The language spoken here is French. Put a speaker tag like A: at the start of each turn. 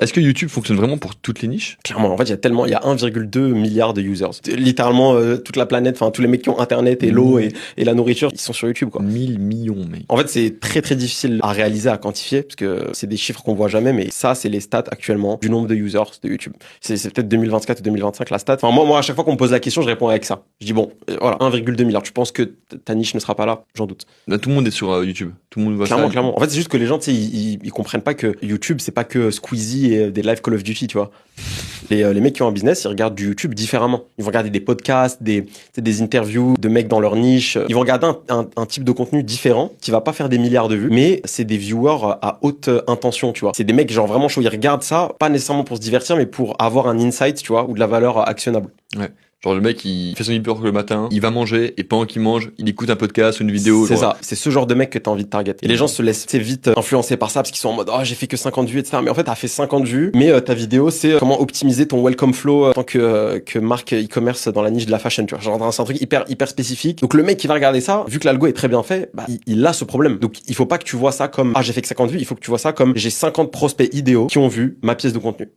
A: Est-ce que YouTube fonctionne vraiment pour toutes les niches?
B: Clairement, en fait, il y a 1,2 milliard de users. Littéralement, toute la planète, enfin, tous les mecs qui ont Internet et l'eau et la nourriture, ils sont sur YouTube, quoi.
A: 1000 millions, mec.
B: En fait, c'est très très difficile à réaliser, à quantifier, parce que c'est des chiffres qu'on voit jamais, mais ça, c'est les stats actuellement du nombre de users de YouTube. C'est peut-être 2024 ou 2025 la stat. Enfin, moi, à chaque fois qu'on me pose la question, je réponds avec ça. Je dis bon, voilà, 1,2 milliard. Tu penses que ta niche ne sera pas là? J'en doute.
A: Là, tout le monde est sur YouTube. Tout le monde voit
B: Clairement,
A: ça.
B: clairement. En fait, c'est juste que les gens, tu sais, ils comprennent pas que YouTube, c'est pas que Squeezie et des live Call of Duty, tu vois. Les mecs qui ont un business, ils regardent du YouTube différemment. Ils vont regarder des podcasts, des interviews de mecs dans leur niche. Ils vont regarder un type de contenu différent qui va pas faire des milliards de vues, mais c'est des viewers à haute intention, tu vois. C'est des mecs genre vraiment chauds. Ils regardent ça, pas nécessairement pour se divertir, mais pour avoir un insight, tu vois, ou de la valeur actionnable.
A: Ouais. Genre le mec, il fait son hyper le matin, il va manger, et pendant qu'il mange, il écoute un podcast ou une vidéo.
B: C'est ça. C'est ce genre de mec que t'as envie de target. Et les gens se laissent vite influencer par ça parce qu'ils sont en mode, oh, j'ai fait que 50 vues, etc. Mais en fait, t'as fait 50 vues, mais ta vidéo, c'est comment optimiser ton welcome flow en tant que marque e-commerce dans la niche de la fashion, tu vois. Genre, c'est un truc hyper spécifique. Donc, le mec qui va regarder ça, vu que l'algo est très bien fait, bah, il a ce problème. Donc, il faut pas que tu vois ça comme, ah, j'ai fait que 50 vues. Il faut que tu vois ça comme, j'ai 50 prospects idéaux qui ont vu ma pièce de contenu.